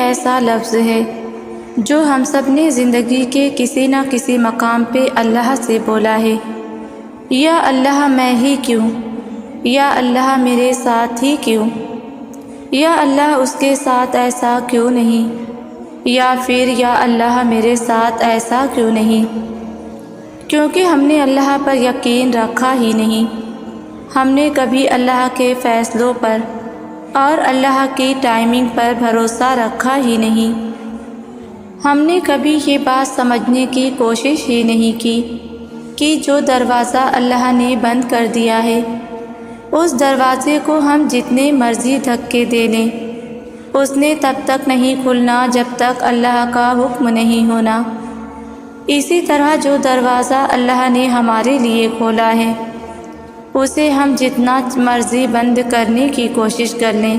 ایسا لفظ ہے جو ہم سب نے زندگی کے کسی نہ کسی مقام پہ اللہ سے بولا ہے۔ یا اللہ میں ہی کیوں، یا اللہ میرے ساتھ ہی کیوں، یا اللہ اس کے ساتھ ایسا کیوں نہیں، یا پھر یا اللہ میرے ساتھ ایسا کیوں نہیں، کیونکہ ہم نے اللہ پر یقین رکھا ہی نہیں۔ ہم نے کبھی اللہ کے فیصلوں پر اور اللہ کی ٹائمنگ پر بھروسہ رکھا ہی نہیں۔ ہم نے کبھی یہ بات سمجھنے کی کوشش ہی نہیں کی کہ جو دروازہ اللہ نے بند کر دیا ہے اس دروازے کو ہم جتنے مرضی دھکے دے لیں اس نے تب تک نہیں کھلنا جب تک اللہ کا حکم نہیں ہونا۔ اسی طرح جو دروازہ اللہ نے ہمارے لیے کھولا ہے اسے ہم جتنا مرضی بند کرنے کی کوشش کر لیں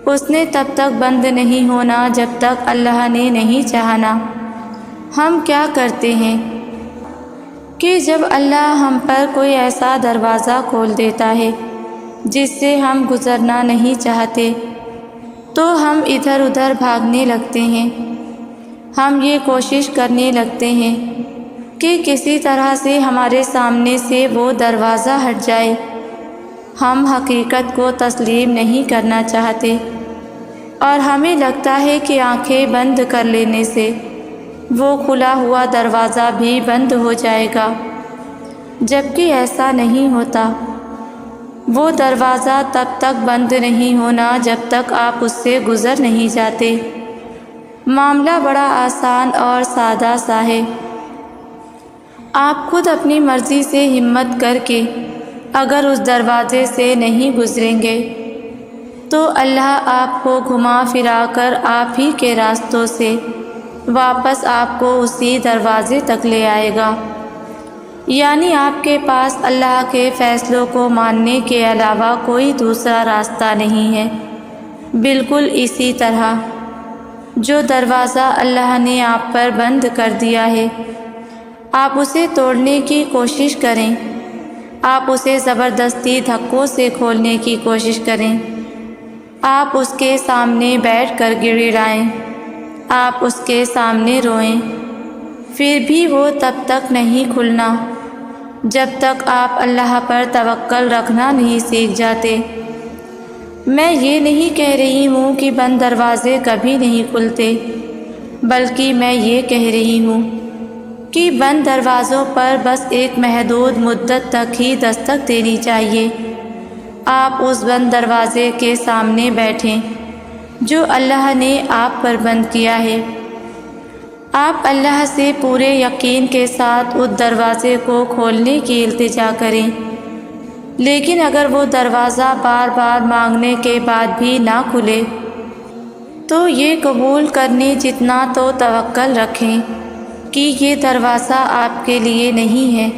اس نے تب تک بند نہیں ہونا جب تک اللہ نے نہیں چاہنا۔ ہم کیا کرتے ہیں کہ جب اللہ ہم پر کوئی ایسا دروازہ کھول دیتا ہے جس سے ہم گزرنا نہیں چاہتے تو ہم ادھر ادھر بھاگنے لگتے ہیں۔ ہم یہ کوشش کرنے لگتے ہیں کہ کسی طرح سے ہمارے سامنے سے وہ دروازہ ہٹ جائے۔ ہم حقیقت کو تسلیم نہیں کرنا چاہتے اور ہمیں لگتا ہے کہ آنکھیں بند کر لینے سے وہ کھلا ہوا دروازہ بھی بند ہو جائے گا، جبکہ ایسا نہیں ہوتا۔ وہ دروازہ تب تک بند نہیں ہونا جب تک آپ اس سے گزر نہیں جاتے۔ معاملہ بڑا آسان اور سادہ سا ہے۔ آپ خود اپنی مرضی سے ہمت کر کے اگر اس دروازے سے نہیں گزریں گے تو اللہ آپ کو گھما پھرا کر آپ ہی کے راستوں سے واپس آپ کو اسی دروازے تک لے آئے گا۔ یعنی آپ کے پاس اللہ کے فیصلوں کو ماننے کے علاوہ کوئی دوسرا راستہ نہیں ہے۔ بالکل اسی طرح جو دروازہ اللہ نے آپ پر بند کر دیا ہے آپ اسے توڑنے کی کوشش کریں، آپ اسے زبردستی دھکوں سے کھولنے کی کوشش کریں، آپ اس کے سامنے بیٹھ کر گڑگڑائیں، آپ اس کے سامنے روئیں، پھر بھی وہ تب تک نہیں کھلنا جب تک آپ اللہ پر توکل رکھنا نہیں سیکھ جاتے۔ میں یہ نہیں کہہ رہی ہوں کہ بند دروازے کبھی نہیں کھلتے، بلکہ میں یہ کہہ رہی ہوں کہ بند دروازوں پر بس ایک محدود مدت تک ہی دستک دینی چاہیے۔ آپ اس بند دروازے کے سامنے بیٹھیں جو اللہ نے آپ پر بند کیا ہے۔ آپ اللہ سے پورے یقین کے ساتھ اس دروازے کو کھولنے کی التجا کریں، لیکن اگر وہ دروازہ بار بار مانگنے کے بعد بھی نہ کھلے تو یہ قبول کرنے جتنا تو توکل رکھیں کہ یہ دروازہ آپ کے لیے نہیں ہے۔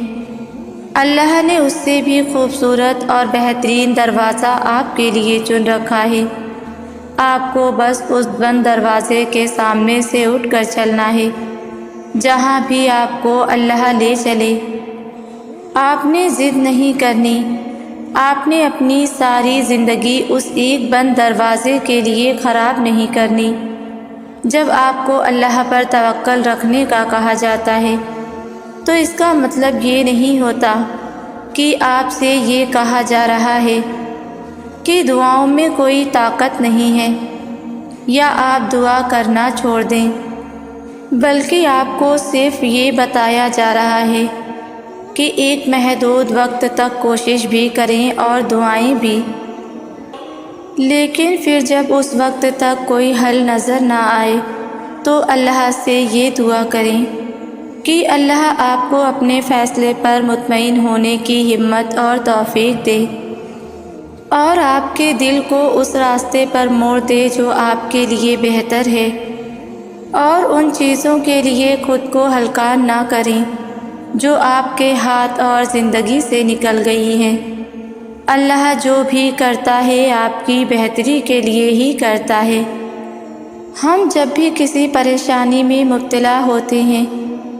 اللہ نے اس سے بھی خوبصورت اور بہترین دروازہ آپ کے لیے چن رکھا ہے۔ آپ کو بس اس بند دروازے کے سامنے سے اٹھ کر چلنا ہے جہاں بھی آپ کو اللہ لے چلے۔ آپ نے ضد نہیں کرنی، آپ نے اپنی ساری زندگی اس ایک بند دروازے کے لیے خراب نہیں کرنی۔ جب آپ کو اللہ پر توکل رکھنے کا کہا جاتا ہے تو اس کا مطلب یہ نہیں ہوتا کہ آپ سے یہ کہا جا رہا ہے کہ دعاؤں میں کوئی طاقت نہیں ہے یا آپ دعا کرنا چھوڑ دیں، بلکہ آپ کو صرف یہ بتایا جا رہا ہے کہ ایک محدود وقت تک کوشش بھی کریں اور دعائیں بھی، لیکن پھر جب اس وقت تک کوئی حل نظر نہ آئے تو اللہ سے یہ دعا کریں کہ اللہ آپ کو اپنے فیصلے پر مطمئن ہونے کی ہمت اور توفیق دے اور آپ کے دل کو اس راستے پر موڑ دے جو آپ کے لیے بہتر ہے، اور ان چیزوں کے لیے خود کو ہلکا نہ کریں جو آپ کے ہاتھ اور زندگی سے نکل گئی ہیں۔ اللہ جو بھی کرتا ہے آپ کی بہتری کے لیے ہی کرتا ہے۔ ہم جب بھی کسی پریشانی میں مبتلا ہوتے ہیں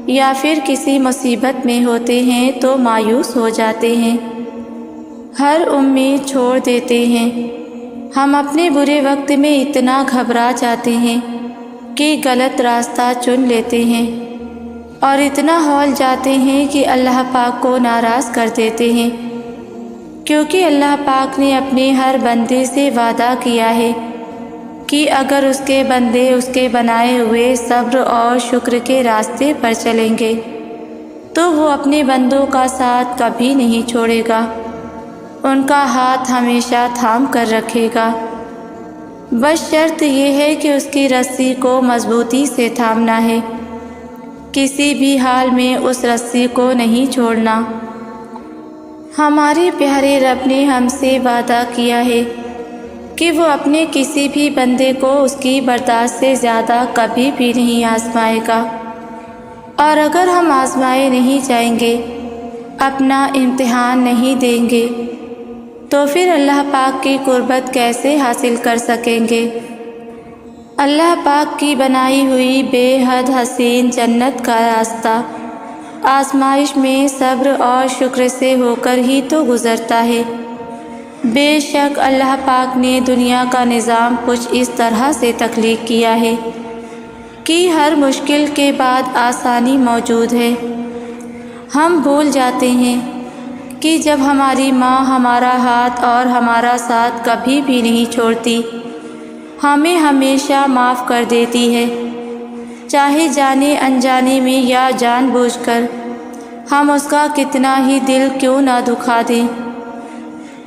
یا پھر کسی مصیبت میں ہوتے ہیں تو مایوس ہو جاتے ہیں، ہر امید چھوڑ دیتے ہیں۔ ہم اپنے برے وقت میں اتنا گھبرا جاتے ہیں کہ غلط راستہ چن لیتے ہیں اور اتنا ہول جاتے ہیں کہ اللہ پاک کو ناراض کر دیتے ہیں، کیونکہ اللہ پاک نے اپنے ہر بندے سے وعدہ کیا ہے کہ اگر اس کے بندے اس کے بنائے ہوئے صبر اور شکر کے راستے پر چلیں گے تو وہ اپنے بندوں کا ساتھ کبھی نہیں چھوڑے گا، ان کا ہاتھ ہمیشہ تھام کر رکھے گا۔ بس شرط یہ ہے کہ اس کی رسی کو مضبوطی سے تھامنا ہے، کسی بھی حال میں اس رسی کو نہیں چھوڑنا۔ ہمارے پیارے رب نے ہم سے وعدہ کیا ہے کہ وہ اپنے کسی بھی بندے کو اس کی برداشت سے زیادہ کبھی بھی نہیں آزمائے گا، اور اگر ہم آزمائے نہیں جائیں گے، اپنا امتحان نہیں دیں گے، تو پھر اللہ پاک کی قربت کیسے حاصل کر سکیں گے؟ اللہ پاک کی بنائی ہوئی بے حد حسین جنت کا راستہ آزمائش میں صبر اور شکر سے ہو کر ہی تو گزرتا ہے۔ بے شک اللہ پاک نے دنیا کا نظام کچھ اس طرح سے تخلیق کیا ہے کہ ہر مشکل کے بعد آسانی موجود ہے۔ ہم بھول جاتے ہیں کہ جب ہماری ماں ہمارا ہاتھ اور ہمارا ساتھ کبھی بھی نہیں چھوڑتی، ہمیں ہمیشہ معاف کر دیتی ہے، چاہے جانے انجانے میں یا جان بوجھ کر ہم اس کا کتنا ہی دل کیوں نہ دکھا دیں،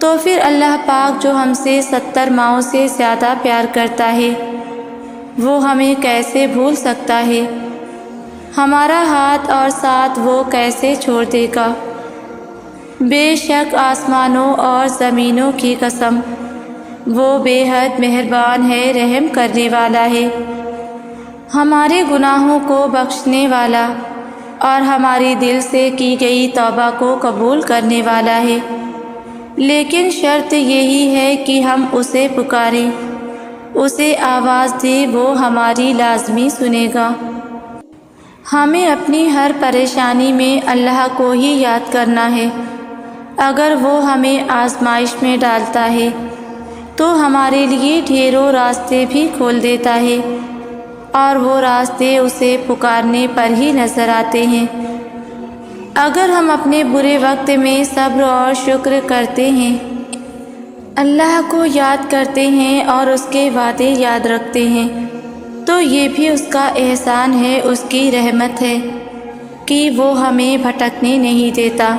تو پھر اللہ پاک جو ہم سے 70 ماؤں سے زیادہ پیار کرتا ہے، وہ ہمیں کیسے بھول سکتا ہے؟ ہمارا ہاتھ اور ساتھ وہ کیسے چھوڑ دے گا؟ بے شک آسمانوں اور زمینوں کی قسم، وہ بے حد مہربان ہے، رحم کرنے والا ہے، ہمارے گناہوں کو بخشنے والا اور ہماری دل سے کی گئی توبہ کو قبول کرنے والا ہے۔ لیکن شرط یہی ہے کہ ہم اسے پکاریں، اسے آواز دیں، وہ ہماری لازمی سنے گا۔ ہمیں اپنی ہر پریشانی میں اللہ کو ہی یاد کرنا ہے۔ اگر وہ ہمیں آزمائش میں ڈالتا ہے تو ہمارے لیے ڈھیروں راستے بھی کھول دیتا ہے، اور وہ راستے اسے پکارنے پر ہی نظر آتے ہیں۔ اگر ہم اپنے برے وقت میں صبر اور شکر کرتے ہیں، اللہ کو یاد کرتے ہیں اور اس کے وعدے یاد رکھتے ہیں، تو یہ بھی اس کا احسان ہے، اس کی رحمت ہے کہ وہ ہمیں بھٹکنے نہیں دیتا۔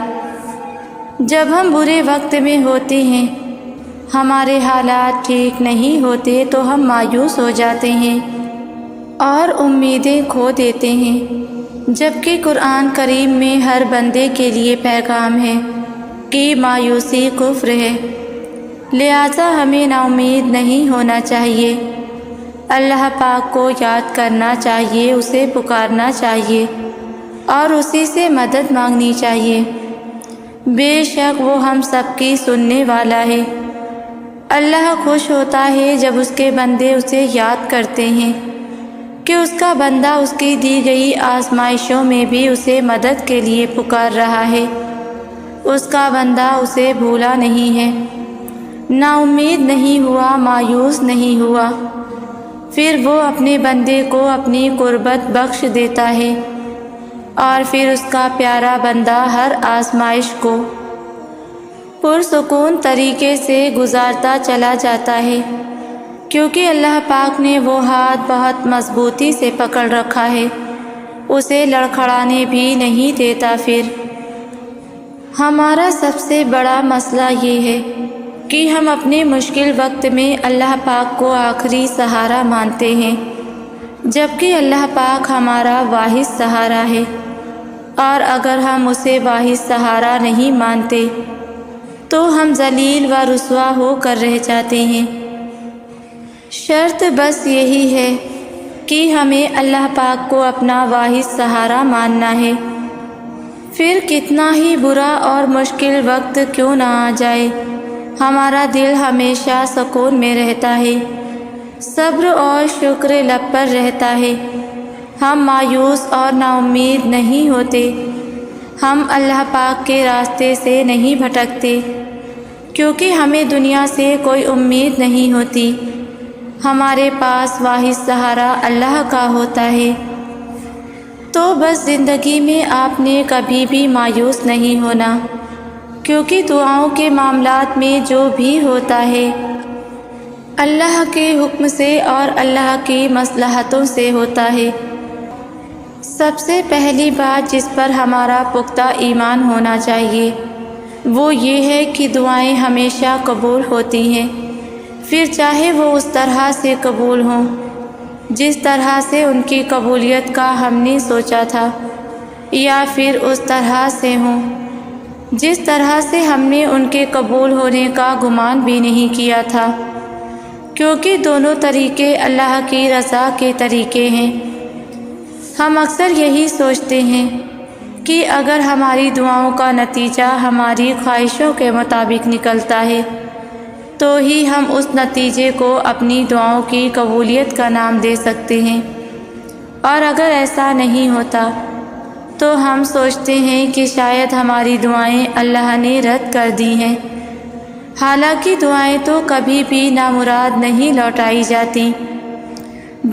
جب ہم برے وقت میں ہوتے ہیں، ہمارے حالات ٹھیک نہیں ہوتے تو ہم مایوس ہو جاتے ہیں اور امیدیں کھو دیتے ہیں، جبکہ قرآن کریم میں ہر بندے کے لیے پیغام ہے کہ مایوسی کفر ہے، لہذا ہمیں نا امید نہیں ہونا چاہیے، اللہ پاک کو یاد کرنا چاہیے، اسے پکارنا چاہیے اور اسی سے مدد مانگنی چاہیے۔ بے شک وہ ہم سب کی سننے والا ہے۔ اللہ خوش ہوتا ہے جب اس کے بندے اسے یاد کرتے ہیں کہ اس کا بندہ اس کی دی گئی آزمائشوں میں بھی اسے مدد کے لیے پکار رہا ہے، اس کا بندہ اسے بھولا نہیں ہے، نا امید نہیں ہوا، مایوس نہیں ہوا، پھر وہ اپنے بندے کو اپنی قربت بخش دیتا ہے، اور پھر اس کا پیارا بندہ ہر آزمائش کو پرسکون طریقے سے گزارتا چلا جاتا ہے، کیونکہ اللہ پاک نے وہ ہاتھ بہت مضبوطی سے پکڑ رکھا ہے، اسے لڑکھڑانے بھی نہیں دیتا۔ پھر ہمارا سب سے بڑا مسئلہ یہ ہے کہ ہم اپنے مشکل وقت میں اللہ پاک کو آخری سہارا مانتے ہیں، جبکہ اللہ پاک ہمارا واحد سہارا ہے، اور اگر ہم اسے واحد سہارا نہیں مانتے تو ہم ذلیل و رسوا ہو کر رہ جاتے ہیں۔ شرط بس یہی ہے کہ ہمیں اللہ پاک کو اپنا واحد سہارا ماننا ہے، پھر کتنا ہی برا اور مشکل وقت کیوں نہ آ جائے، ہمارا دل ہمیشہ سکون میں رہتا ہے، صبر اور شکر لب پر رہتا ہے، ہم مایوس اور نا امید نہیں ہوتے، ہم اللہ پاک کے راستے سے نہیں بھٹکتے، کیونکہ ہمیں دنیا سے کوئی امید نہیں ہوتی، ہمارے پاس واحد سہارا اللہ کا ہوتا ہے۔ تو بس زندگی میں آپ نے کبھی بھی مایوس نہیں ہونا، کیونکہ دعاؤں کے معاملات میں جو بھی ہوتا ہے اللہ کے حکم سے اور اللہ کی مصلحتوں سے ہوتا ہے۔ سب سے پہلی بات جس پر ہمارا پختہ ایمان ہونا چاہیے وہ یہ ہے کہ دعائیں ہمیشہ قبول ہوتی ہیں، پھر چاہے وہ اس طرح سے قبول ہوں جس طرح سے ان کی قبولیت کا ہم نے سوچا تھا، یا پھر اس طرح سے ہوں جس طرح سے ہم نے ان کے قبول ہونے کا گمان بھی نہیں کیا تھا، کیونکہ دونوں طریقے اللہ کی رضا کے طریقے ہیں۔ ہم اکثر یہی سوچتے ہیں کہ اگر ہماری دعاؤں کا نتیجہ ہماری خواہشوں کے مطابق نکلتا ہے تو ہی ہم اس نتیجے کو اپنی دعاؤں کی قبولیت کا نام دے سکتے ہیں، اور اگر ایسا نہیں ہوتا تو ہم سوچتے ہیں کہ شاید ہماری دعائیں اللہ نے رد کر دی ہیں، حالانکہ دعائیں تو کبھی بھی نامراد نہیں لوٹائی جاتی۔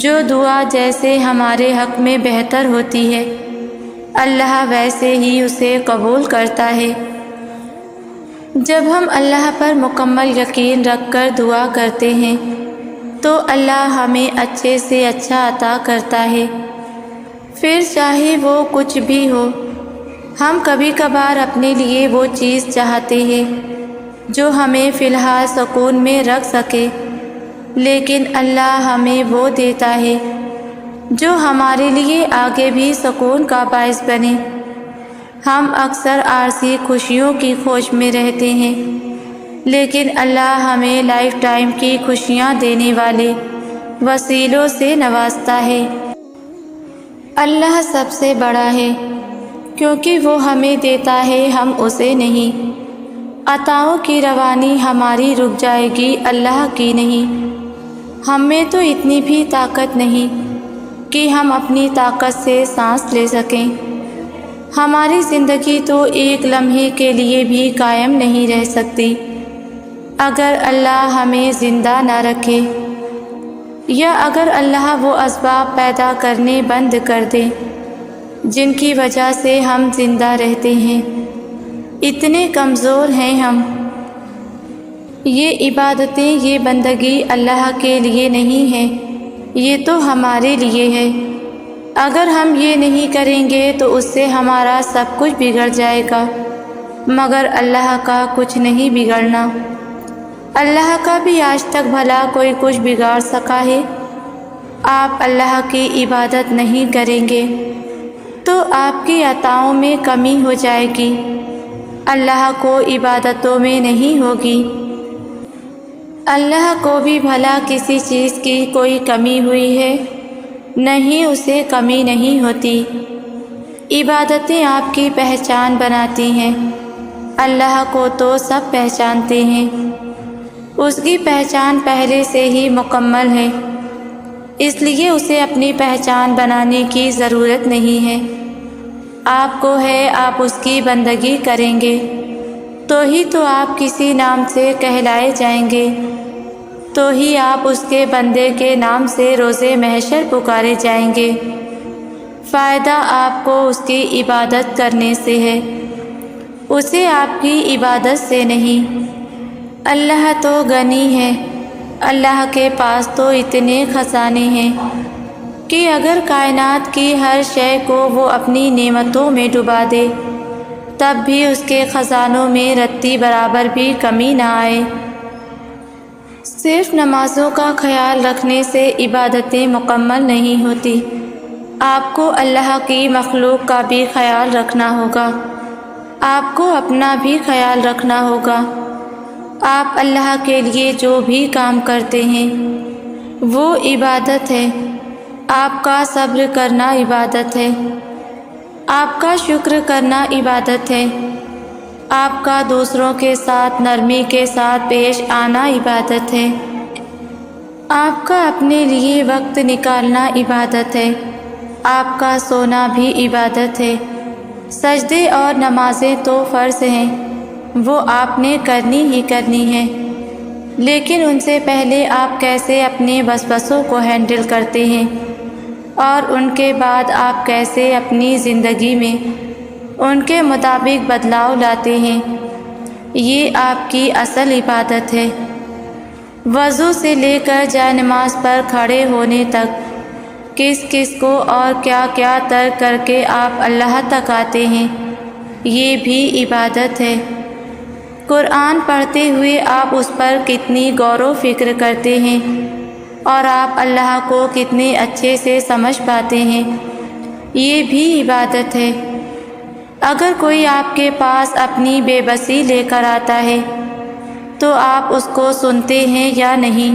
جو دعا جیسے ہمارے حق میں بہتر ہوتی ہے اللہ ویسے ہی اسے قبول کرتا ہے۔ جب ہم اللہ پر مکمل یقین رکھ کر دعا کرتے ہیں تو اللہ ہمیں اچھے سے اچھا عطا کرتا ہے، پھر چاہے وہ کچھ بھی ہو۔ ہم کبھی کبھار اپنے لیے وہ چیز چاہتے ہیں جو ہمیں فی الحال سکون میں رکھ سکے، لیکن اللہ ہمیں وہ دیتا ہے جو ہمارے لیے آگے بھی سکون کا باعث بنے۔ ہم اکثر عارضی خوشیوں کی کھوج میں رہتے ہیں، لیکن اللہ ہمیں لائف ٹائم کی خوشیاں دینے والے وسیلوں سے نوازتا ہے۔ اللہ سب سے بڑا ہے، کیونکہ وہ ہمیں دیتا ہے، ہم اسے نہیں۔ عطاؤں کی روانی ہماری رک جائے گی، اللہ کی نہیں۔ ہم میں تو اتنی بھی طاقت نہیں کہ ہم اپنی طاقت سے سانس لے سکیں۔ ہماری زندگی تو ایک لمحے کے لیے بھی قائم نہیں رہ سکتی اگر اللہ ہمیں زندہ نہ رکھے، یا اگر اللہ وہ اسباب پیدا کرنے بند کر دے جن کی وجہ سے ہم زندہ رہتے ہیں۔ اتنے کمزور ہیں ہم۔ یہ عبادتیں، یہ بندگی اللہ کے لیے نہیں ہے، یہ تو ہمارے لیے ہے۔ اگر ہم یہ نہیں کریں گے تو اس سے ہمارا سب کچھ بگڑ جائے گا، مگر اللہ کا کچھ نہیں بگڑنا۔ اللہ کا بھی آج تک بھلا کوئی کچھ بگاڑ سکا ہے؟ آپ اللہ کی عبادت نہیں کریں گے تو آپ کی عطاؤں میں کمی ہو جائے گی، اللہ کو عبادتوں میں نہیں ہوگی۔ اللہ کو بھی بھلا کسی چیز کی کوئی کمی ہوئی ہے؟ نہیں، اسے کمی نہیں ہوتی۔ عبادتیں آپ کی پہچان بناتی ہیں، اللہ کو تو سب پہچانتے ہیں، اس کی پہچان پہلے سے ہی مکمل ہے، اس لیے اسے اپنی پہچان بنانے کی ضرورت نہیں ہے۔ آپ کو ہے، آپ اس کی بندگی کریں گے تو ہی تو آپ کسی نام سے کہلائے جائیں گے، تو ہی آپ اس کے بندے کے نام سے روزے محشر پکارے جائیں گے۔ فائدہ آپ کو اس کی عبادت کرنے سے ہے، اسے آپ کی عبادت سے نہیں۔ اللہ تو غنی ہے، اللہ کے پاس تو اتنے خزانے ہیں کہ اگر کائنات کی ہر شے کو وہ اپنی نعمتوں میں ڈبا دے تب بھی اس کے خزانوں میں رتی برابر بھی کمی نہ آئے۔ صرف نمازوں کا خیال رکھنے سے عبادتیں مکمل نہیں ہوتی، آپ کو اللہ کی مخلوق کا بھی خیال رکھنا ہوگا، آپ کو اپنا بھی خیال رکھنا ہوگا۔ آپ اللہ کے لیے جو بھی کام کرتے ہیں وہ عبادت ہے، آپ کا صبر کرنا عبادت ہے، آپ کا شکر کرنا عبادت ہے، آپ کا دوسروں کے ساتھ نرمی کے ساتھ پیش آنا عبادت ہے، آپ کا اپنے لیے وقت نکالنا عبادت ہے، آپ کا سونا بھی عبادت ہے۔ سجدے اور نمازیں تو فرض ہیں، وہ آپ نے کرنی ہی کرنی ہے۔ لیکن ان سے پہلے آپ کیسے اپنے وسوسوں کو ہینڈل کرتے ہیں، اور ان کے بعد آپ کیسے اپنی زندگی میں ان کے مطابق بدلاؤ لاتے ہیں، یہ آپ کی اصل عبادت ہے۔ وضو سے لے کر جائے نماز پر کھڑے ہونے تک کس کس کو اور کیا کیا ترک کر کے آپ اللہ تک آتے ہیں، یہ بھی عبادت ہے۔ قرآن پڑھتے ہوئے آپ اس پر کتنی غور و فکر کرتے ہیں، اور آپ اللہ کو کتنے اچھے سے سمجھ پاتے ہیں، یہ بھی عبادت ہے۔ اگر کوئی آپ کے پاس اپنی بے بسی لے کر آتا ہے تو آپ اس کو سنتے ہیں یا نہیں،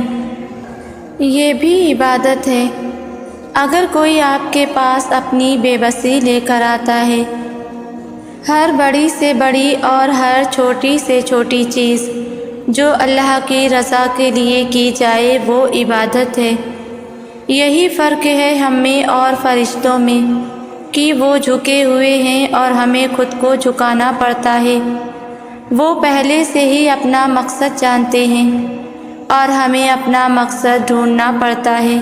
یہ بھی عبادت ہے۔ اگر کوئی آپ کے پاس اپنی بے بسی لے کر آتا ہے، ہر بڑی سے بڑی اور ہر چھوٹی سے چھوٹی چیز جو اللہ کی رضا کے لیے کی جائے وہ عبادت ہے۔ یہی فرق ہے ہم میں اور فرشتوں میں کہ وہ جھکے ہوئے ہیں اور ہمیں خود کو جھکانا پڑتا ہے۔ وہ پہلے سے ہی اپنا مقصد جانتے ہیں اور ہمیں اپنا مقصد ڈھونڈنا پڑتا ہے۔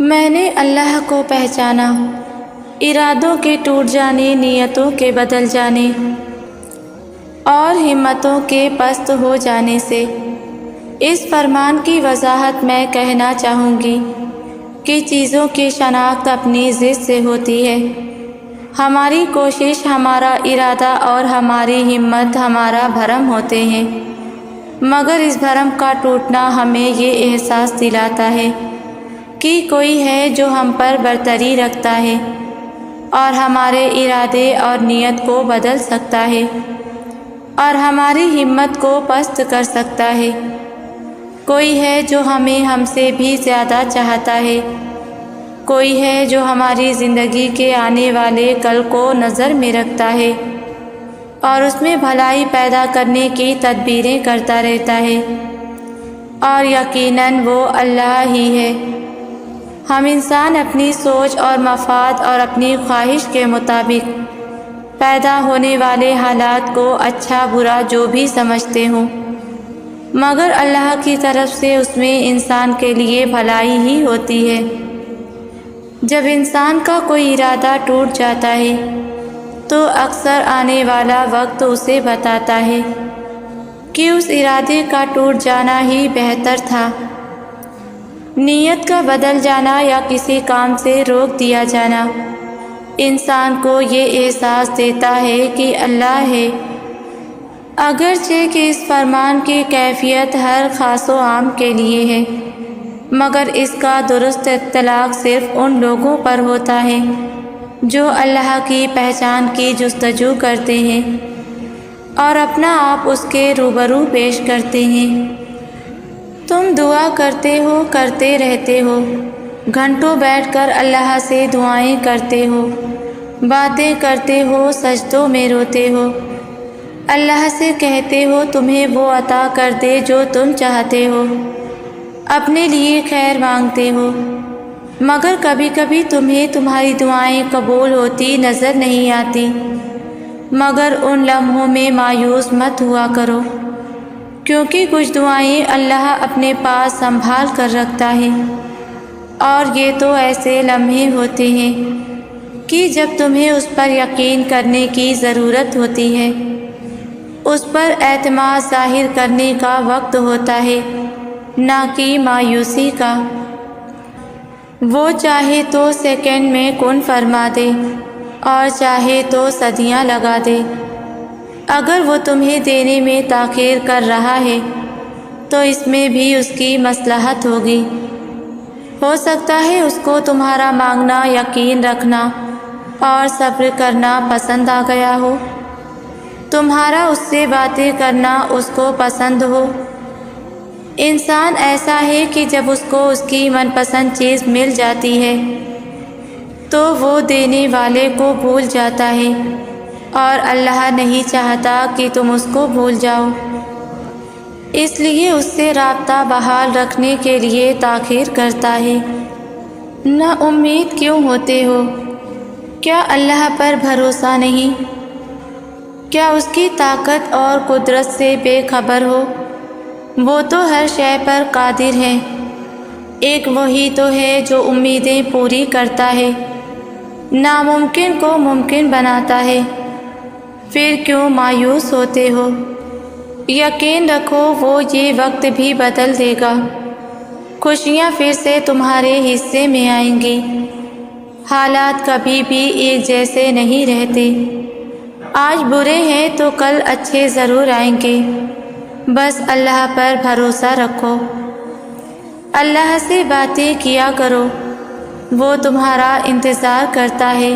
میں نے اللہ کو پہچانا، ارادوں کے ٹوٹ جانے، نیتوں کے بدل جانے اور ہمتوں کے پست ہو جانے سے۔ اس فرمان کی وضاحت میں کہنا چاہوں گی کہ چیزوں کی شناخت اپنی ضد سے ہوتی ہے۔ ہماری کوشش، ہمارا ارادہ اور ہماری ہمت ہمارا بھرم ہوتے ہیں، مگر اس بھرم کا ٹوٹنا ہمیں یہ احساس دلاتا ہے کہ کوئی ہے جو ہم پر برتری رکھتا ہے اور ہمارے ارادے اور نیت کو بدل سکتا ہے اور ہماری ہمت کو پست کر سکتا ہے۔ کوئی ہے جو ہمیں ہم سے بھی زیادہ چاہتا ہے، کوئی ہے جو ہماری زندگی کے آنے والے کل کو نظر میں رکھتا ہے اور اس میں بھلائی پیدا کرنے کی تدبیریں کرتا رہتا ہے، اور یقیناً وہ اللہ ہی ہے۔ ہم انسان اپنی سوچ اور مفاد اور اپنی خواہش کے مطابق پیدا ہونے والے حالات کو اچھا برا جو بھی سمجھتے ہوں، مگر اللہ کی طرف سے اس میں انسان کے لیے بھلائی ہی ہوتی ہے۔ جب انسان کا کوئی ارادہ ٹوٹ جاتا ہے تو اکثر آنے والا وقت اسے بتاتا ہے کہ اس ارادے کا ٹوٹ جانا ہی بہتر تھا۔ نیت کا بدل جانا یا کسی کام سے روک دیا جانا انسان کو یہ احساس دیتا ہے کہ اللہ ہے، اگرچہ کہ اس فرمان کی کیفیت ہر خاص و عام کے لیے ہے، مگر اس کا درست اطلاق صرف ان لوگوں پر ہوتا ہے جو اللہ کی پہچان کی جستجو کرتے ہیں اور اپنا آپ اس کے روبرو پیش کرتے ہیں۔ تم دعا کرتے ہو، کرتے رہتے ہو، گھنٹوں بیٹھ کر اللہ سے دعائیں کرتے ہو، باتیں کرتے ہو، سجدوں میں روتے ہو، اللہ سے کہتے ہو تمہیں وہ عطا کر دے جو تم چاہتے ہو، اپنے لیے خیر مانگتے ہو، مگر کبھی کبھی تمہیں تمہاری دعائیں قبول ہوتی نظر نہیں آتی، مگر ان لمحوں میں مایوس مت ہوا کرو، کیونکہ کچھ دعائیں اللہ اپنے پاس سنبھال کر رکھتا ہے، اور یہ تو ایسے لمحے ہوتے ہیں کہ جب تمہیں اس پر یقین کرنے کی ضرورت ہوتی ہے، اس پر اعتماد ظاہر کرنے کا وقت ہوتا ہے، نہ کہ مایوسی کا۔ وہ چاہے تو سیکنڈ میں کن فرما دے اور چاہے تو صدیاں لگا دے، اگر وہ تمہیں دینے میں تاخیر کر رہا ہے تو اس میں بھی اس کی مصلحت ہوگی۔ ہو سکتا ہے اس کو تمہارا مانگنا، یقین رکھنا اور صبر کرنا پسند آ گیا ہو، تمہارا اس سے باتیں کرنا اس کو پسند ہو۔ انسان ایسا ہے کہ جب اس کو اس کی من پسند چیز مل جاتی ہے تو وہ دینے والے کو بھول جاتا ہے، اور اللہ نہیں چاہتا کہ تم اس کو بھول جاؤ، اس لیے اس سے رابطہ بحال رکھنے کے لیے تاخیر کرتا ہے۔ نا امید کیوں ہوتے ہو؟ کیا اللہ پر بھروسہ نہیں؟ کیا اس کی طاقت اور قدرت سے بے خبر ہو؟ وہ تو ہر شے پر قادر ہے۔ ایک وہی تو ہے جو امیدیں پوری کرتا ہے، ناممکن کو ممکن بناتا ہے۔ پھر کیوں مایوس ہوتے ہو؟ یقین رکھو وہ یہ وقت بھی بدل دے گا، خوشیاں پھر سے تمہارے حصے میں آئیں گی۔ حالات کبھی بھی ایک جیسے نہیں رہتے، آج برے ہیں تو کل اچھے ضرور آئیں گے۔ بس اللہ پر بھروسہ رکھو، اللہ سے باتیں کیا کرو، وہ تمہارا انتظار کرتا ہے۔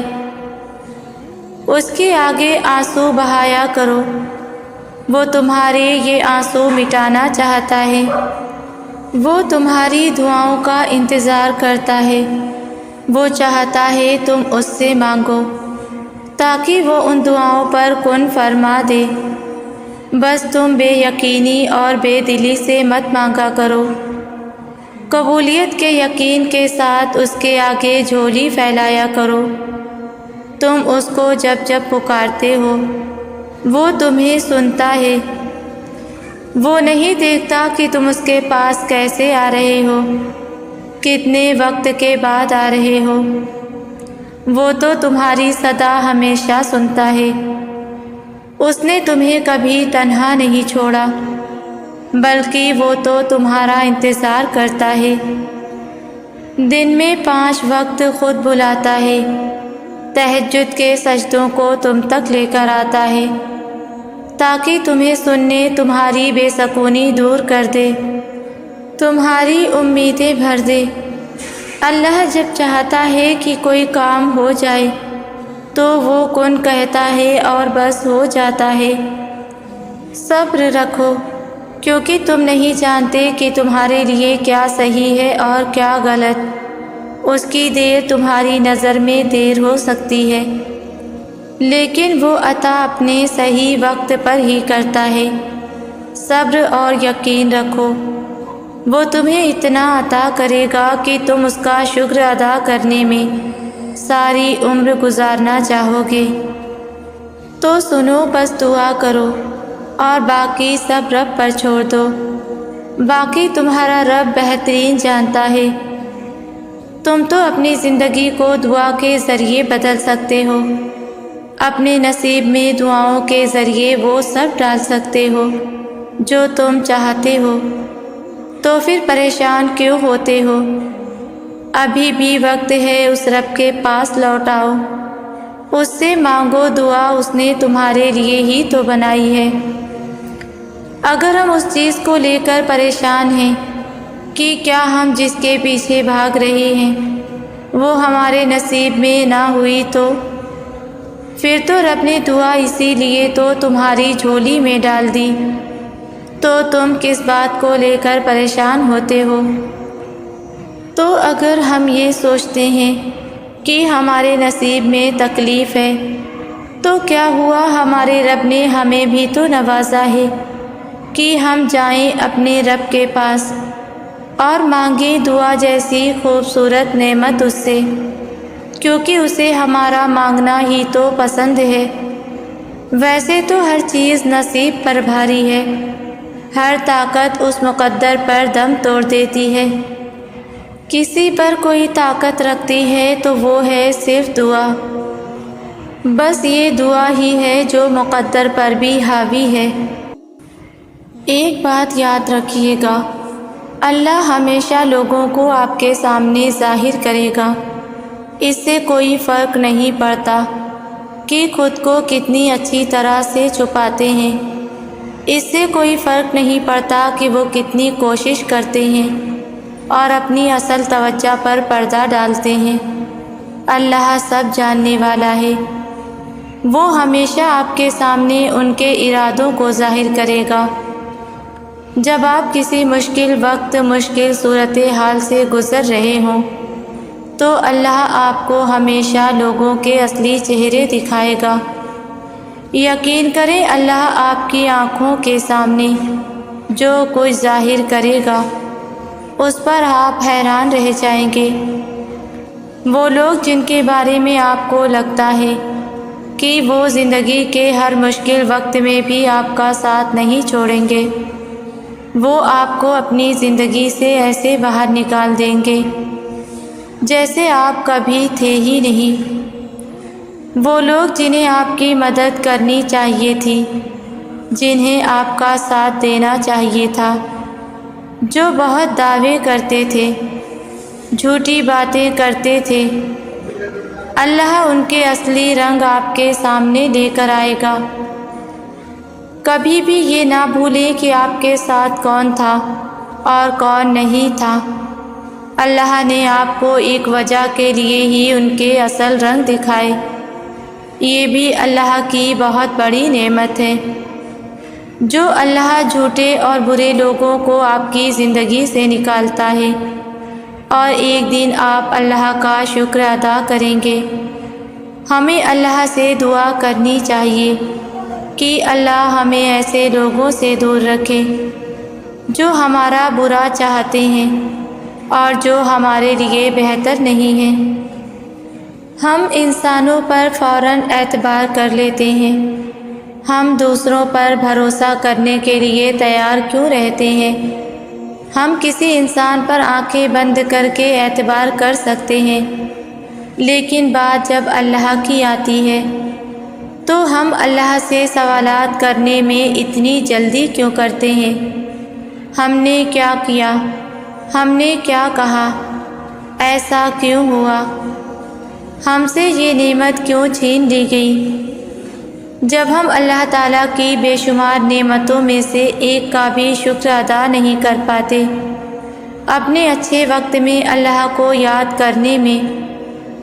اس کے آگے آنسو بہایا کرو، وہ تمہارے یہ آنسو مٹانا چاہتا ہے۔ وہ تمہاری دعاؤں کا انتظار کرتا ہے، وہ چاہتا ہے تم اس سے مانگو تاکہ وہ ان دعاؤں پر کن فرما دے۔ بس تم بے یقینی اور بے دلی سے مت مانگا کرو، قبولیت کے یقین کے ساتھ اس کے آگے جھولی پھیلایا کرو۔ تم اس کو جب جب پکارتے ہو وہ تمہیں سنتا ہے، وہ نہیں دیکھتا کہ تم اس کے پاس کیسے آ رہے ہو، کتنے وقت کے بعد آ رہے ہو۔ وہ تو تمہاری صدا ہمیشہ سنتا ہے، اس نے تمہیں کبھی تنہا نہیں چھوڑا، بلکہ وہ تو تمہارا انتظار کرتا ہے۔ دن میں 5 وقت خود بلاتا ہے، تہجد کے سجدوں کو تم تک لے کر آتا ہے تاکہ تمہیں سننے تمہاری بے سکونی دور کر دے، تمہاری امیدیں بھر دے۔ اللہ جب چاہتا ہے کہ کوئی کام ہو جائے تو وہ کن کہتا ہے اور بس ہو جاتا ہے۔ صبر رکھو، کیونکہ تم نہیں جانتے کہ تمہارے لیے کیا صحیح ہے اور کیا غلط۔ اس کی دیر تمہاری نظر میں دیر ہو سکتی ہے، لیکن وہ عطا اپنے صحیح وقت پر ہی کرتا ہے۔ صبر اور یقین رکھو، وہ تمہیں اتنا عطا کرے گا کہ تم اس کا شکر ادا کرنے میں ساری عمر گزارنا چاہو گے۔ تو سنو، بس دعا کرو اور باقی سب رب پر چھوڑ دو، باقی تمہارا رب بہترین جانتا ہے۔ تم تو اپنی زندگی کو دعا کے ذریعے بدل سکتے ہو، اپنے نصیب میں دعاؤں کے ذریعے وہ سب ڈال سکتے ہو جو تم چاہتے ہو۔ تو پھر پریشان کیوں ہوتے ہو؟ ابھی بھی وقت ہے، اس رب کے پاس لوٹ آؤ، اس سے مانگو دعا، اس نے تمہارے لیے ہی تو بنائی ہے۔ اگر ہم اس چیز کو لے کر پریشان ہیں کہ کیا ہم جس کے پیچھے بھاگ رہے ہیں وہ ہمارے نصیب میں نہ ہوئی تو پھر تو رب نے دعا اسی لیے تو تمہاری جھولی میں ڈال دی، تو تم کس بات کو لے کر پریشان ہوتے ہو؟ تو اگر ہم یہ سوچتے ہیں کہ ہمارے نصیب میں تکلیف ہے تو کیا ہوا، ہمارے رب نے ہمیں بھی تو نوازا ہے کہ ہم جائیں اپنے رب کے پاس اور مانگیں دعا جیسی خوبصورت نعمت اس سے، کیونکہ اسے ہمارا مانگنا ہی تو پسند ہے۔ ویسے تو ہر چیز نصیب پر بھاری ہے، ہر طاقت اس مقدر پر دم توڑ دیتی ہے۔ کسی پر کوئی طاقت رکھتی ہے تو وہ ہے صرف دعا، بس یہ دعا ہی ہے جو مقدر پر بھی حاوی ہے۔ ایک بات یاد رکھیے گا، اللہ ہمیشہ لوگوں کو آپ کے سامنے ظاہر کرے گا، اس سے کوئی فرق نہیں پڑتا کہ خود کو کتنی اچھی طرح سے چھپاتے ہیں، اس سے کوئی فرق نہیں پڑتا کہ وہ کتنی کوشش کرتے ہیں اور اپنی اصل توجہ پر پردہ ڈالتے ہیں۔ اللہ سب جاننے والا ہے، وہ ہمیشہ آپ کے سامنے ان کے ارادوں کو ظاہر کرے گا۔ جب آپ کسی مشکل وقت، مشکل صورتحال سے گزر رہے ہوں تو اللہ آپ کو ہمیشہ لوگوں کے اصلی چہرے دکھائے گا۔ یقین کریں، اللہ آپ کی آنکھوں کے سامنے جو کچھ ظاہر کرے گا اس پر آپ حیران رہ جائیں گے۔ وہ لوگ جن کے بارے میں آپ کو لگتا ہے کہ وہ زندگی کے ہر مشکل وقت میں بھی آپ کا ساتھ نہیں چھوڑیں گے، وہ آپ کو اپنی زندگی سے ایسے باہر نکال دیں گے جیسے آپ کبھی تھے ہی نہیں۔ وہ لوگ جنہیں آپ کی مدد کرنی چاہیے تھی، جنہیں آپ کا ساتھ دینا چاہیے تھا، جو بہت دعوے کرتے تھے، جھوٹی باتیں کرتے تھے، اللہ ان کے اصلی رنگ آپ کے سامنے لے کر آئے گا۔ کبھی بھی یہ نہ بھولیں کہ آپ کے ساتھ کون تھا اور کون نہیں تھا۔ اللہ نے آپ کو ایک وجہ کے لیے ہی ان کے اصل رنگ دکھائے۔ یہ بھی اللہ کی بہت بڑی نعمت ہے۔ جو اللہ جھوٹے اور برے لوگوں کو آپ کی زندگی سے نکالتا ہے، اور ایک دن آپ اللہ کا شکر ادا کریں گے۔ ہمیں اللہ سے دعا کرنی چاہیے کہ اللہ ہمیں ایسے لوگوں سے دور رکھے جو ہمارا برا چاہتے ہیں اور جو ہمارے لیے بہتر نہیں ہیں۔ ہم انسانوں پر فوراً اعتبار کر لیتے ہیں۔ ہم دوسروں پر بھروسہ کرنے کے لیے تیار کیوں رہتے ہیں؟ ہم کسی انسان پر آنکھیں بند کر کے اعتبار کر سکتے ہیں، لیکن بات جب اللہ کی آتی ہے تو ہم اللہ سے سوالات کرنے میں اتنی جلدی کیوں کرتے ہیں؟ ہم نے کیا کیا؟ ہم نے کیا کہا؟ ایسا کیوں ہوا؟ ہم سے یہ نعمت کیوں چھین لی گئی؟ جب ہم اللہ تعالیٰ کی بے شمار نعمتوں میں سے ایک کا بھی شکر ادا نہیں کر پاتے، اپنے اچھے وقت میں اللہ کو یاد کرنے میں،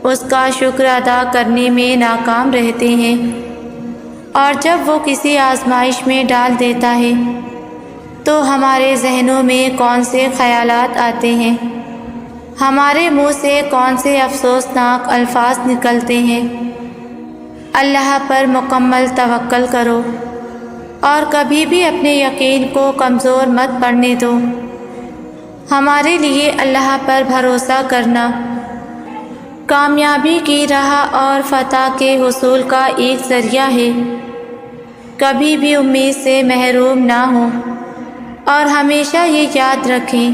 اس کا شکر ادا کرنے میں ناکام رہتے ہیں، اور جب وہ کسی آزمائش میں ڈال دیتا ہے تو ہمارے ذہنوں میں کون سے خیالات آتے ہیں، ہمارے منہ سے کون سے افسوسناک الفاظ نکلتے ہیں۔ اللہ پر مکمل توکل کرو اور کبھی بھی اپنے یقین کو کمزور مت پڑنے دو۔ ہمارے لیے اللہ پر بھروسہ کرنا کامیابی کی راہ اور فتح کے حصول کا ایک ذریعہ ہے۔ کبھی بھی امید سے محروم نہ ہوں، اور ہمیشہ یہ یاد رکھیں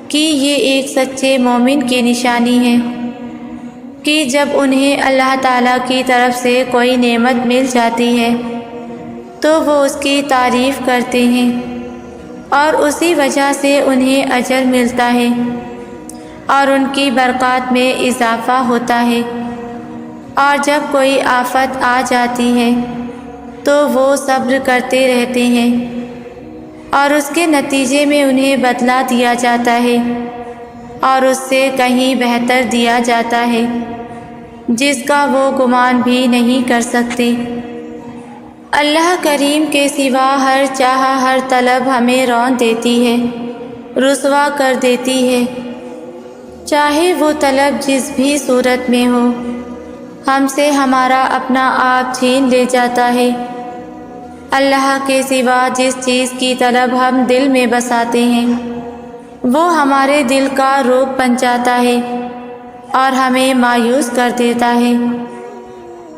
کہ یہ ایک سچے مومن کی نشانی ہے کہ جب انہیں اللہ تعالیٰ کی طرف سے کوئی نعمت مل جاتی ہے تو وہ اس کی تعریف کرتے ہیں، اور اسی وجہ سے انہیں اجر ملتا ہے اور ان کی برکات میں اضافہ ہوتا ہے۔ اور جب کوئی آفت آ جاتی ہے تو وہ صبر کرتے رہتے ہیں، اور اس کے نتیجے میں انہیں بدلہ دیا جاتا ہے اور اس سے کہیں بہتر دیا جاتا ہے جس کا وہ گمان بھی نہیں کر سکتے۔ اللہ کریم کے سوا ہر چاہ ہر طلب ہمیں رون دیتی ہے، رسوا کر دیتی ہے، چاہے وہ طلب جس بھی صورت میں ہو۔ ہم سے ہمارا اپنا آپ چھین لے جاتا ہے۔ اللہ کے سوا جس چیز کی طلب ہم دل میں بساتے ہیں وہ ہمارے دل کا روگ بن جاتا ہے اور ہمیں مایوس کر دیتا ہے،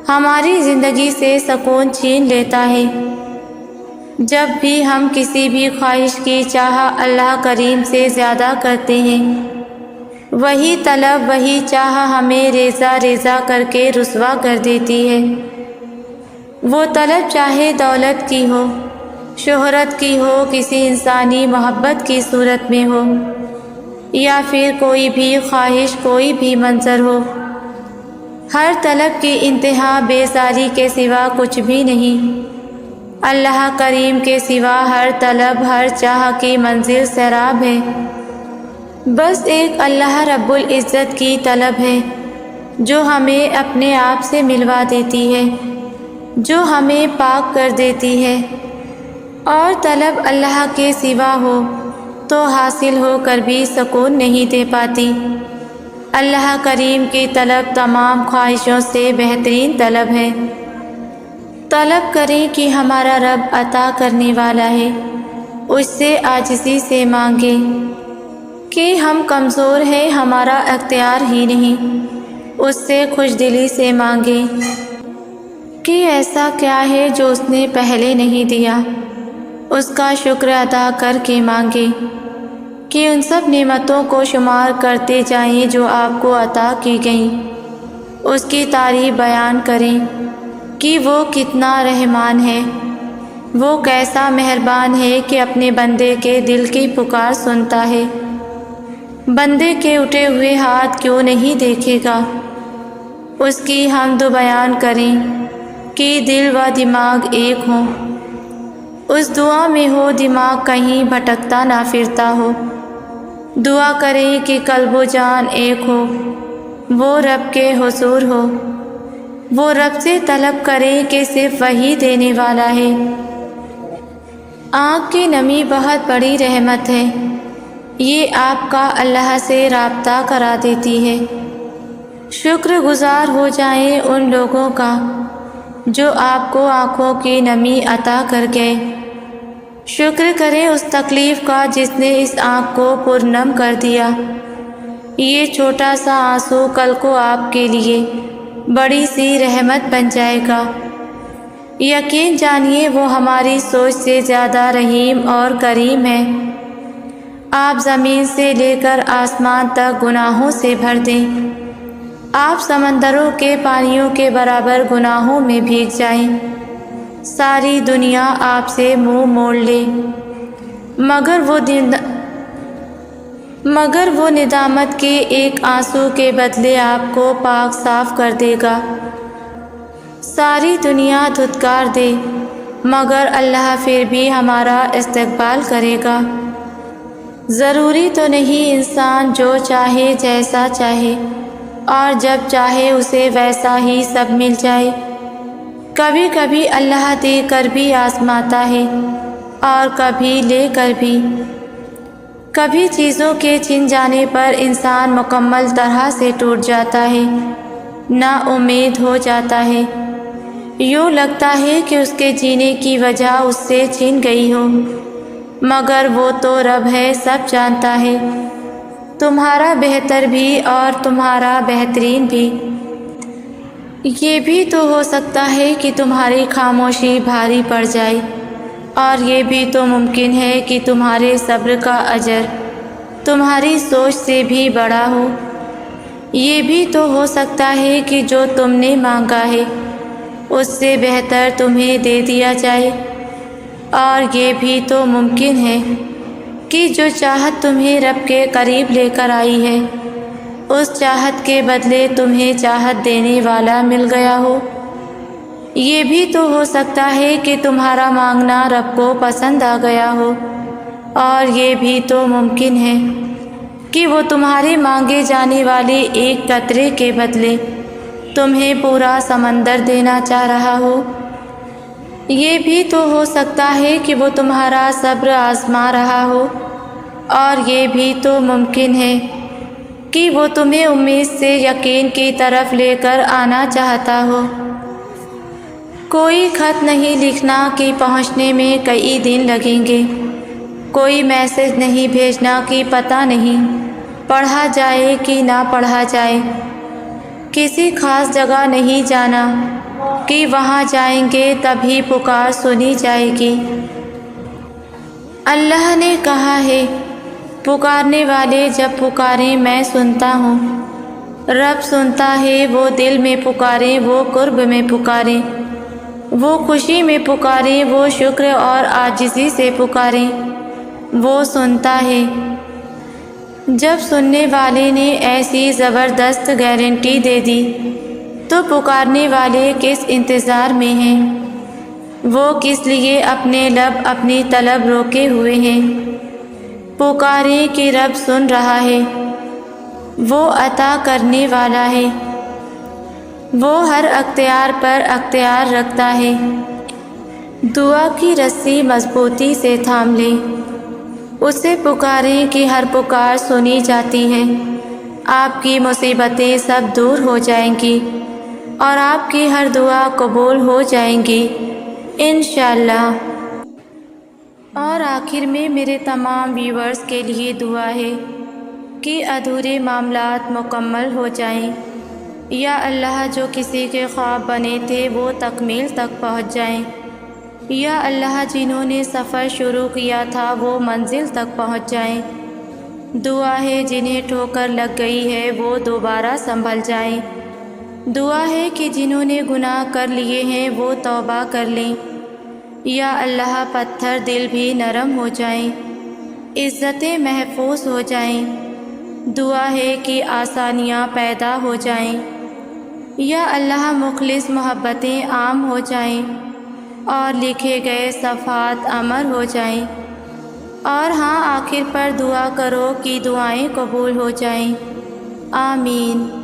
ہماری زندگی سے سکون چھین لیتا ہے۔ جب بھی ہم کسی بھی خواہش کی چاہ اللہ کریم سے زیادہ کرتے ہیں، وہی طلب وہی چاہ ہمیں ریزہ ریزہ کر کے رسوا کر دیتی ہے۔ وہ طلب چاہے دولت کی ہو، شہرت کی ہو، کسی انسانی محبت کی صورت میں ہو، یا پھر کوئی بھی خواہش، کوئی بھی منظر ہو، ہر طلب کی انتہا بیزاری کے سوا کچھ بھی نہیں۔ اللہ کریم کے سوا ہر طلب، ہر چاہ کی منزل سیراب ہے۔ بس ایک اللہ رب العزت کی طلب ہے جو ہمیں اپنے آپ سے ملوا دیتی ہے، جو ہمیں پاک کر دیتی ہے، اور طلب اللہ کے سوا ہو تو حاصل ہو کر بھی سکون نہیں دے پاتی۔ اللہ کریم کی طلب تمام خواہشوں سے بہترین طلب ہے۔ طلب کریں کہ ہمارا رب عطا کرنے والا ہے، اس سے عاجزی سے مانگیں کہ ہم کمزور ہیں، ہمارا اختیار ہی نہیں، اس سے خوش دلی سے مانگیں کہ ایسا کیا ہے جو اس نے پہلے نہیں دیا، اس کا شکر ادا کر کے مانگے کہ ان سب نعمتوں کو شمار کرتے جائیں جو آپ کو عطا کی گئیں، اس کی تعریف بیان کریں کہ وہ کتنا رحمان ہے، وہ کیسا مہربان ہے کہ اپنے بندے کے دل کی پکار سنتا ہے۔ بندے کے اٹھے ہوئے ہاتھ کیوں نہیں دیکھے گا؟ اس کی حمد بیان کریں کہ دل و دماغ ایک ہوں، اس دعا میں ہو دماغ کہیں بھٹکتا نہ پھرتا ہو۔ دعا کریں کہ قلب و جان ایک ہو، وہ رب کے حضور ہو، وہ رب سے طلب کریں کہ صرف وہی دینے والا ہے۔ آنکھ کی نمی بہت بڑی رحمت ہے، یہ آپ کا اللہ سے رابطہ کرا دیتی ہے۔ شکر گزار ہو جائیں ان لوگوں کا جو آپ کو آنکھوں کی نمی عطا کر گئے۔ شکر کریں اس تکلیف کا جس نے اس آنکھ کو پرنم کر دیا۔ یہ چھوٹا سا آنسو کل کو آپ کے لیے بڑی سی رحمت بن جائے گا۔ یقین جانیے وہ ہماری سوچ سے زیادہ رحیم اور کریم ہے۔ آپ زمین سے لے کر آسمان تک گناہوں سے بھر دیں، آپ سمندروں کے پانیوں کے برابر گناہوں میں بھیگ جائیں، ساری دنیا آپ سے منہ موڑ لے، مگر وہ ندامت کے ایک آنسو کے بدلے آپ کو پاک صاف کر دے گا۔ ساری دنیا دھتکار دے مگر اللہ پھر بھی ہمارا استقبال کرے گا۔ ضروری تو نہیں انسان جو چاہے جیسا چاہے اور جب چاہے اسے ویسا ہی سب مل جائے۔ کبھی کبھی اللہ دے کر بھی آزماتا ہے اور کبھی لے کر بھی۔ کبھی چیزوں کے چھن جانے پر انسان مکمل طرح سے ٹوٹ جاتا ہے، نا امید ہو جاتا ہے، یوں لگتا ہے کہ اس کے جینے کی وجہ اس سے چھن گئی ہو، مگر وہ تو رب ہے، سب جانتا ہے، تمہارا بہتر بھی اور تمہارا بہترین بھی۔ یہ بھی تو ہو سکتا ہے کہ تمہاری خاموشی بھاری پڑ جائے، اور یہ بھی تو ممکن ہے کہ تمہارے صبر کا اجر تمہاری سوچ سے بھی بڑا ہو۔ یہ بھی تو ہو سکتا ہے کہ جو تم نے مانگا ہے اس سے بہتر تمہیں دے دیا جائے، اور یہ بھی تو ممکن ہے کہ جو چاہت تمہیں رب کے قریب لے کر آئی ہے اس چاہت کے بدلے تمہیں چاہت دینے والا مل گیا ہو۔ یہ بھی تو ہو سکتا ہے کہ تمہارا مانگنا رب کو پسند آ گیا ہو، اور یہ بھی تو ممکن ہے کہ وہ تمہارے مانگے جانے والے ایک قطرے کے بدلے تمہیں پورا سمندر دینا چاہ رہا ہو۔ یہ بھی تو ہو سکتا ہے کہ وہ تمہارا صبر آزما رہا ہو، اور یہ بھی تو ممکن ہے کہ وہ تمہیں امید سے یقین کی طرف لے کر آنا چاہتا ہو۔ کوئی خط نہیں لکھنا کہ پہنچنے میں کئی دن لگیں گے، کوئی میسج نہیں بھیجنا کہ پتہ نہیں پڑھا جائے کہ نہ پڑھا جائے، کسی خاص جگہ نہیں جانا کہ وہاں جائیں گے تبھی پکار سنی جائے گی۔ اللہ نے کہا ہے، پکارنے والے جب پکاریں میں سنتا ہوں۔ رب سنتا ہے، وہ دل میں پکاریں، وہ قرب میں پکاریں، وہ خوشی میں پکاریں، وہ شکر اور عاجزی سے پکاریں، وہ سنتا ہے۔ جب سننے والے نے ایسی زبردست گارنٹی دے دی تو پکارنے والے کس انتظار میں ہیں؟ وہ کس لیے اپنے لب اپنی طلب روکے ہوئے ہیں؟ پکاریں کہ رب سن رہا ہے، وہ عطا کرنے والا ہے، وہ ہر اختیار پر اختیار رکھتا ہے۔ دعا کی رسی مضبوطی سے تھام لیں، اسے پکاریں کہ ہر پکار سنی جاتی ہے۔ آپ کی مصیبتیں سب دور ہو جائیں گی اور آپ کی ہر دعا قبول ہو جائیں گی انشاءاللہ۔ اور آخر میں میرے تمام ویورز کے لیے دعا ہے کہ ادھورے معاملات مکمل ہو جائیں، یا اللہ جو کسی کے خواب بنے تھے وہ تکمیل تک پہنچ جائیں۔ یا اللہ جنہوں نے سفر شروع کیا تھا وہ منزل تک پہنچ جائیں۔ دعا ہے جنہیں ٹھوکر لگ گئی ہے وہ دوبارہ سنبھل جائیں۔ دعا ہے کہ جنہوں نے گناہ کر لیے ہیں وہ توبہ کر لیں۔ یا اللہ پتھر دل بھی نرم ہو جائیں، عزتیں محفوظ ہو جائیں۔ دعا ہے کہ آسانیاں پیدا ہو جائیں۔ یا اللہ مخلص محبتیں عام ہو جائیں اور لکھے گئے صفحات امر ہو جائیں۔ اور ہاں آخر پر دعا کرو کہ دعائیں قبول ہو جائیں۔ آمین۔